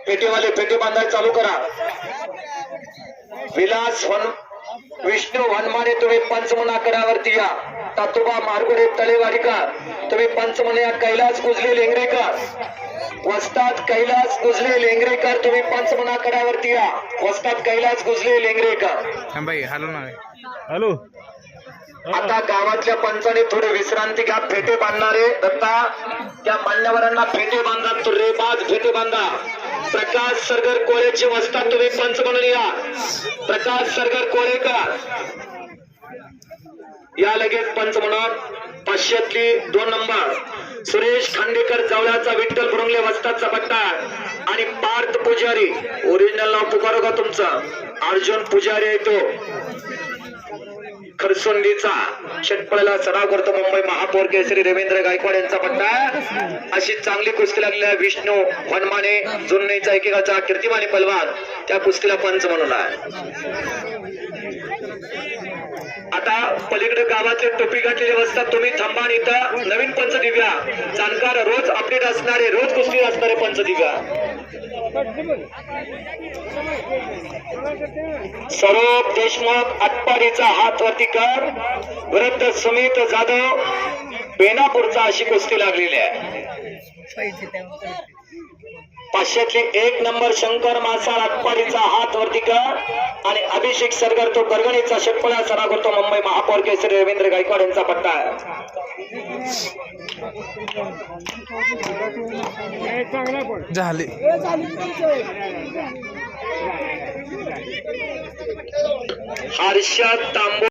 पेटीवाले पेटी बांधायला चालू करा। विलास विष्णू वनमाने तुम्ही पंचमन आकड्यावरती या। तातोबा मारगुडे तलेवाडीकर तुम्ही पंचमन या। कैलास गुजले लेंगरेकर वस्ताद कैलास गुजले लेंगरेकर तुम्ही पंचमन आकड्यावरती या। वस्ताद कैलास गुजले लेंगरेकर हॅलो आता गावातल्या पंचाने थोडे विश्रांती घ्या। फेटे बांधणारे दत्ता त्या मान्यवरांना फेटे बांधा। तो रेबाज फेटे बांधा। प्रकाश सरगर कोळेची वस्ताद तुम्ही पंच म्हणून या। प्रकाश सरगर कोळेकर या लगेच पंच म्हणून। 500 2 नंबर सुरेश खांडेकर जवळचा विठ्ठल बुरुंगले वस्तादचा पट्टा आणि पार्थ पुजारी ओरिजिनल नाव पुकारो का तुमचं अर्जुन पुजारी आहे तो खरसुंडीचा षटपळाला सराव करतो। मुंबई महापौर केसरी रवींद्र गायकवाड यांचा पट्टा। अशी चांगली कुस्ती लागलेल्या विष्णू वनमाने जुन्नईचा एकेकाचा कीर्तिमानी पलवान त्या कुस्तीला पंच म्हणून आहे। आता पलीकडे गावातले टोपी घातलेली अवस्था तुम्ही थांबा आणि इथं नवीन पंच दिव्या जाणकार रोज अपडेट असणारे रोज कुस्ती असणारे पंच दिव्या स्वरूप देशमुख आटपाडीचा हात वरती कर विरुद्ध सुमित जाधव बेनापूरचा अशी कुस्ती लागलेली आहे। 500 1 नंबर शंकर मासाळ आटपाडीचा हात वरती कर आणि अभिषेक सरगर तो परगणीचा षटपळा सराव करतो। मुंबई महापौर केसरी रवींद्र गायकवाड यांचा पट्टा आहे। झाले हर्षद तांबो